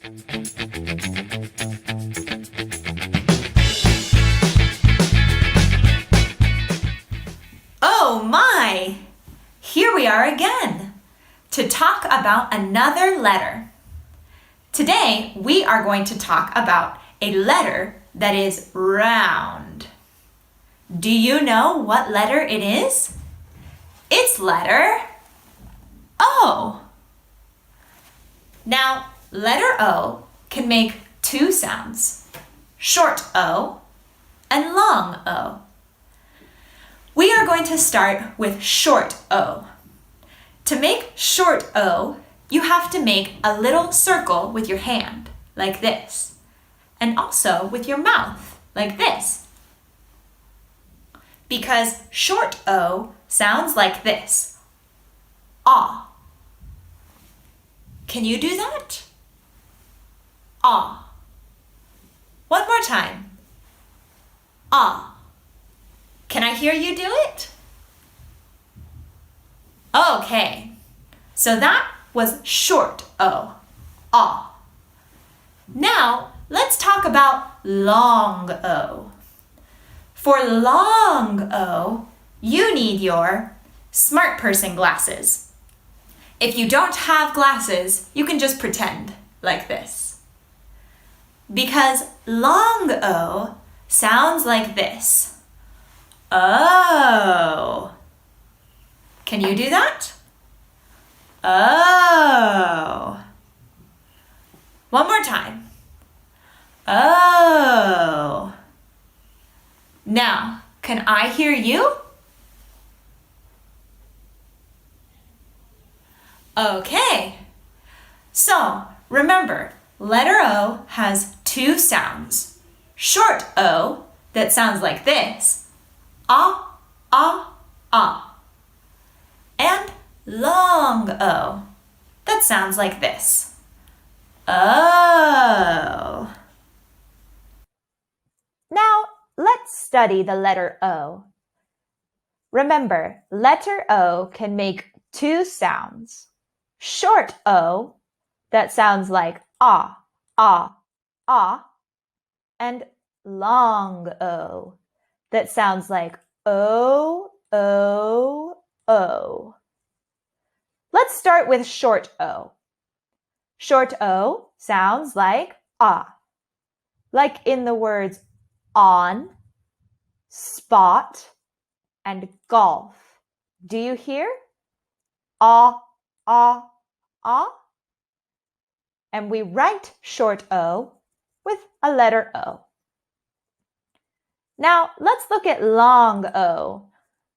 Oh my! Here we are again to talk about another letter. Today we are going to talk about a letter that is round. Do you know what letter it is? It's letter O. Now, letter O can make two sounds, short O and long O. We are going to start with short O. To make short O, you have to make a little circle with your hand, like this, and also with your mouth, like this. Because short O sounds like this, ah. Can you do that? Ah. One more time. Ah. Can I hear you do it? Okay, so that was short O, ah. Now, let's talk about long O. For long O, you need your smart person glasses. If you don't have glasses, you can just pretend like this. Because long O sounds like this. Oh. Can you do that? Oh. One more time. Oh. Now, can I hear you? Okay. So, remember, letter O has two sounds. Short O that sounds like this. Ah, ah, ah. And long O that sounds like this. Oh. Now, let's study the letter O. Remember, letter O can make two sounds. Short O that sounds like ah, ah, ah, and long O that sounds like O, O, O. Let's start with short O. Short O sounds like ah, like in the words on, spot, and golf. Do you hear? Ah, ah, ah. And we write short O with a letter O. Now, let's look at long O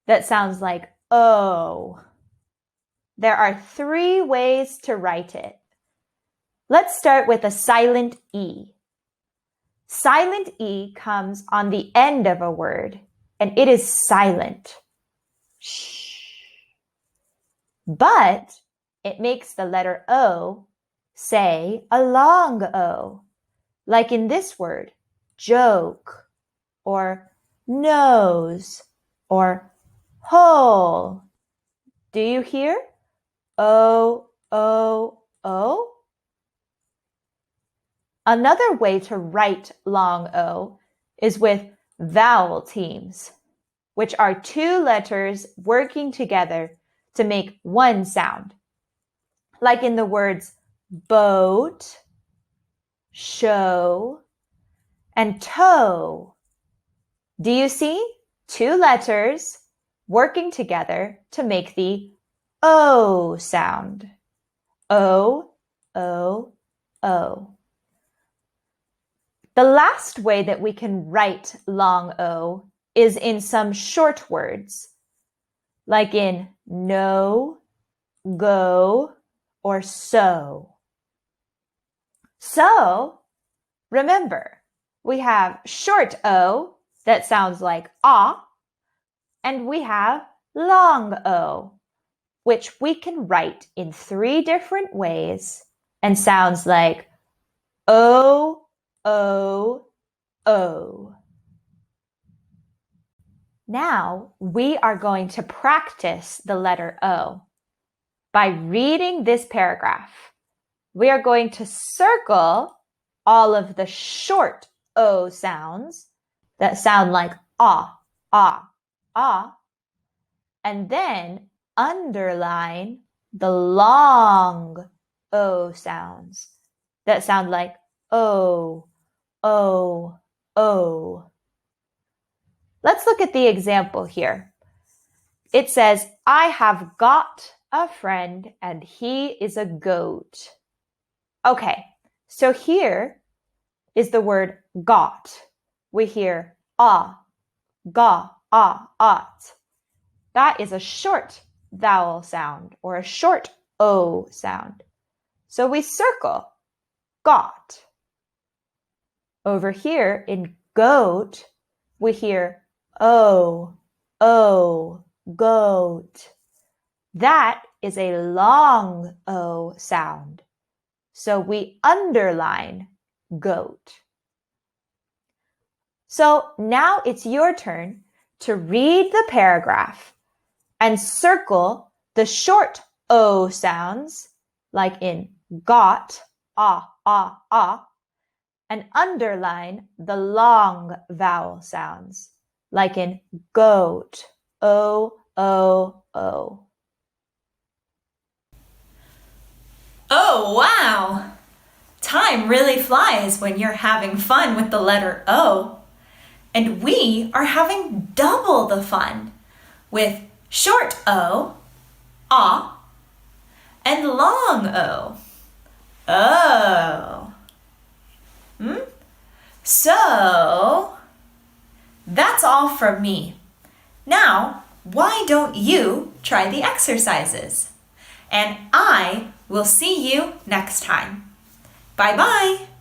that sounds like O. There are three ways to write it. Let's start with a silent E. Silent E comes on the end of a word, and it is silent. Shh. But it makes the letter O say a long O, like in this word, joke, or nose, or hole. Do you hear? O, O, O. Another way to write long O is with vowel teams, which are two letters working together to make one sound, like in the words boat, show, and toe. Do you see? Two letters working together to make the O sound. O, O, O. The last way that we can write long O is in some short words, like in no, go, or so. So, remember, we have short O that sounds like ah, and we have long O, which we can write in three different ways and sounds like O, O, O. Now we are going to practice the letter O by reading this paragraph. we are going to circle all of the short O sounds that sound like ah, ah, ah, and then underline the long O sounds that sound like O, O, O. Let's look at the example here. It says, I have got a friend and he is a goat. Okay, so here is the word got. We hear ah, ga, ah, at. That is a short vowel sound or a short O sound. So we circle got. Over here in goat, we hear O, O, goat. That is a long O sound. So we underline goat. So now it's your turn to read the paragraph and circle the short O sounds, like in got, ah, ah, ah, and underline the long vowel sounds, like in goat, O, O, O. Oh, wow! Time really flies when you're having fun with the letter O. And we are having double the fun with short O, ah, and long O, oh. So, that's all from me. Now, why don't you try the exercises? And I will see you next time. Bye-bye.